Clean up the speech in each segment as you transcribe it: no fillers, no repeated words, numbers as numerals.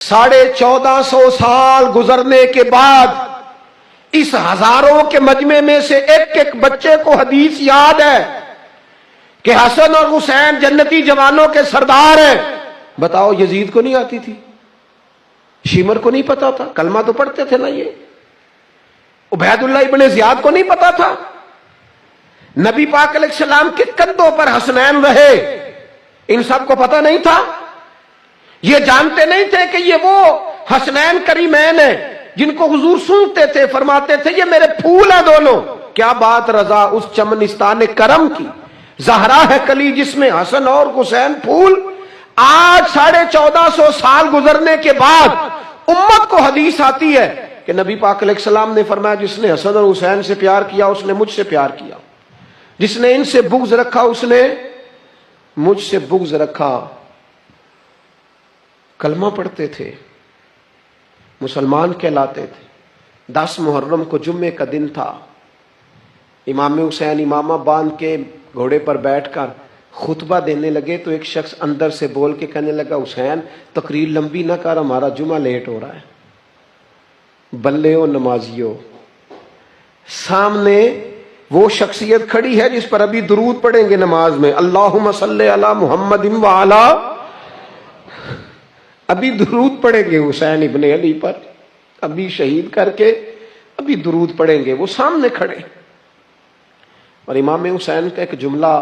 1450 साल गुजरने के बाद इस हजारों के मजमे में से एक एक बच्चे को हदीस याद है कि हसन और हुसैन जन्नती जवानों के सरदार हैं। बताओ, यजीद को नहीं आती थी? शिमर को नहीं पता था? कलमा तो पढ़ते थे ना ये? उबैदुल्लाह इब्ने ज़ियाद को नहीं पता था? नबी पाक अलैहिस्सलाम के कंधों पर हसनैन रहे, इन सब को पता नहीं था? ये जानते नहीं थे कि ये वो हसनैन करीमैन है जिनको हुजूर सुनते थे, फरमाते थे ये मेरे फूल हैं दोनों। क्या बात रजा उस चमनिस्तान करम की, ज़हरा है कली जिसमें हसन और हुसैन फूल। आज 1450 साल गुजरने के बाद उम्मत को हदीस आती है कि नबी पाक अलैहिस्सलाम ने फरमाया जिसने हसन और हुसैन से प्यार किया उसने मुझसे प्यार किया, जिसने इनसे बुग़्ज़ रखा उसने मुझसे बुग़्ज़ रखा। कलमा पढ़ते थे, मुसलमान कहलाते थे। 10 मुहर्रम को जुम्मे का दिन था। इमाम हुसैन इमामा बांध के घोड़े पर बैठकर खुतबा देने लगे तो एक शख्स अंदर से बोल के कहने लगा, हुसैन तकरीर लंबी ना कर, हमारा जुमा लेट हो रहा है। बल्ले ओ नमाजियों, सामने वो शख्सियत खड़ी है जिस पर अभी दुरूद पढ़ेंगे नमाज में, अल्लाहुम्मा सल्ले अला मुहम्मदिन व अला, अभी दुरूद पढ़ेंगे हुसैन इब्ने अली पर, अभी शहीद करके अभी दुरूद पढ़ेंगे। वो सामने खड़े और इमाम हुसैन का एक जुमला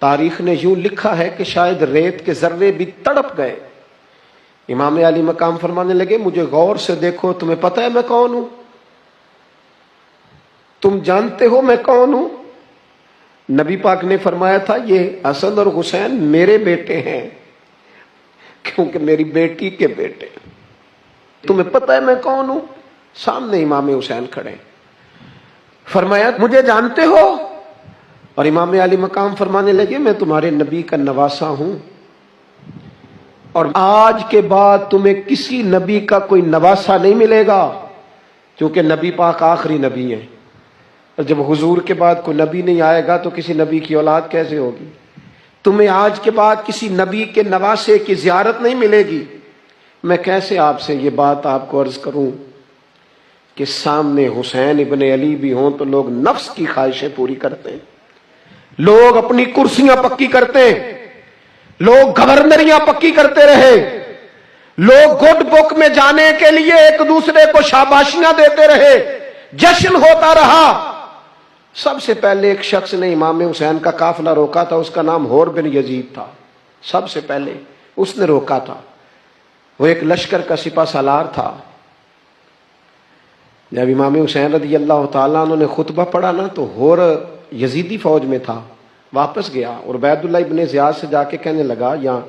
तारीख ने यूं लिखा है कि शायद रेत के जर्रे भी तड़प गए। इमाम अली मकाम फरमाने लगे, मुझे गौर से देखो, तुम्हें पता है मैं कौन हूं? तुम जानते हो मैं कौन हूं? नबी पाक ने फरमाया था ये हसन और हुसैन मेरे बेटे हैं, क्योंकि मेरी बेटी के बेटे। तुम्हें पता है मैं कौन हूं? सामने इमाम हुसैन खड़े। फरमाया मुझे जानते हो? और इमाम अली मकाम फरमाने लगे, मैं तुम्हारे नबी का नवासा हूं और आज के बाद तुम्हें किसी नबी का कोई नवासा नहीं मिलेगा, क्योंकि नबी पाक आखिरी नबी है। और जब हुजूर के बाद कोई नबी नहीं आएगा तो किसी नबी की औलाद कैसे होगी? तुम्हें आज के बाद किसी नबी के नवासे की ज़ियारत नहीं मिलेगी। मैं कैसे आपसे ये बात आपको अर्ज करूं कि सामने हुसैन इब्ने अली भी हों तो लोग नफ्स की ख्वाहिशें पूरी करते हैं, लोग अपनी कुर्सियां पक्की करते हैं, लोग गवर्नरियां पक्की करते रहे, लोग गुड बुक में जाने के लिए एक दूसरे को शाबाशियां देते रहे, जश्न होता रहा। सबसे पहले एक शख्स ने इमाम हुसैन का काफिला रोका था, उसका नाम होर बिन यजीद था। सबसे पहले उसने रोका था। वो एक लश्कर का सिपा सालार था। जब इमाम हुसैन रज़ी अल्लाह ताला अन्हु ने खुतबा पढ़ा ना तो होर यजीदी फौज में था, वापस गया और उबैदुल्लाह इब्ने ज़ियाद से जाके कहने लगा, या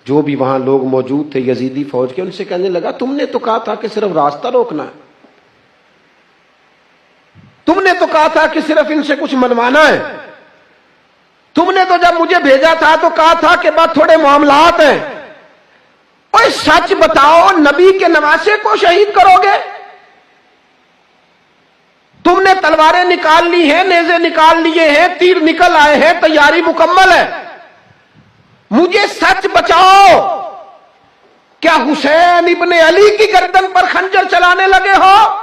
जो भी वहां लोग मौजूद थे यजीदी फौज के, उनसे कहने लगा तुमने तो कहा था कि सिर्फ रास्ता रोकना है, तुमने तो कहा था कि सिर्फ इनसे कुछ मनवाना है, तुमने तो जब मुझे भेजा था तो कहा था कि बात थोड़े मामलात हैं। ओए सच बताओ, नबी के नवासे को शहीद करोगे? तुमने तलवारें निकाल ली हैं, नेज़े निकाल लिए हैं, तीर निकल आए हैं, तैयारी मुकम्मल है, मुझे सच बचाओ, क्या हुसैन इब्ने अली की गर्दन पर खंजर चलाने लगे हो?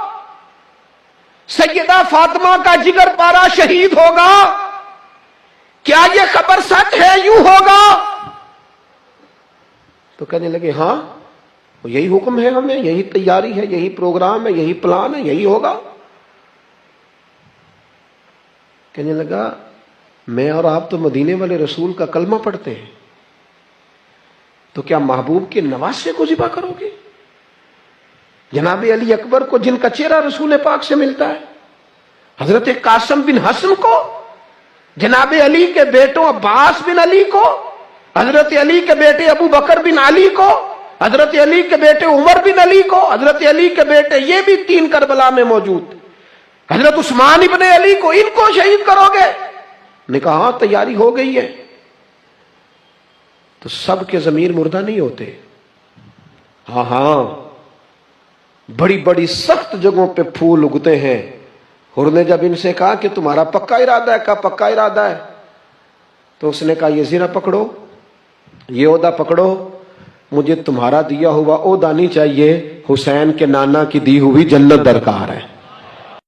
सैयदा फातिमा का जिगर पारा शहीद होगा, क्या यह खबर सच है? यूं होगा? तो कहने लगे हाँ, यही हुक्म है हमें, यही तैयारी है, यही प्रोग्राम है, यही प्लान है, यही होगा। कहने लगा मैं और आप तो मदीने वाले रसूल का कलमा पढ़ते हैं, तो क्या महबूब के नवासे को ज़िबा करोगे? जनाब अली अकबर को, जिनका चेहरा रसूल पाक से मिलता है, हजरत कासिम बिन हसन को, जनाब अली के बेटों अब्बास बिन अली को, हजरत अली के बेटे अबू बकर बिन अली को, हजरत अली के बेटे उमर बिन अली को, हजरत अली के बेटे ये भी 3 करबला में मौजूद, हजरत उस्मान इब्ने अली को, इनको शहीद करोगे? ने कहा हाँ, तैयारी हो गई है। तो सबके जमीर मुर्दा नहीं होते। हाँ हाँ, बड़ी बड़ी सख्त जगहों पे फूल उगते हैं। हुर ने जब इनसे कहा कि तुम्हारा पक्का इरादा है? कहा पक्का इरादा है। तो उसने कहा ये ज़रा पकड़ो, ये ओहदा पकड़ो, مجھے تمہارا دیا ہوا عہدہ نہیں چاہیے، حسین کے نانا کی دی ہوئی جنت درکار ہے۔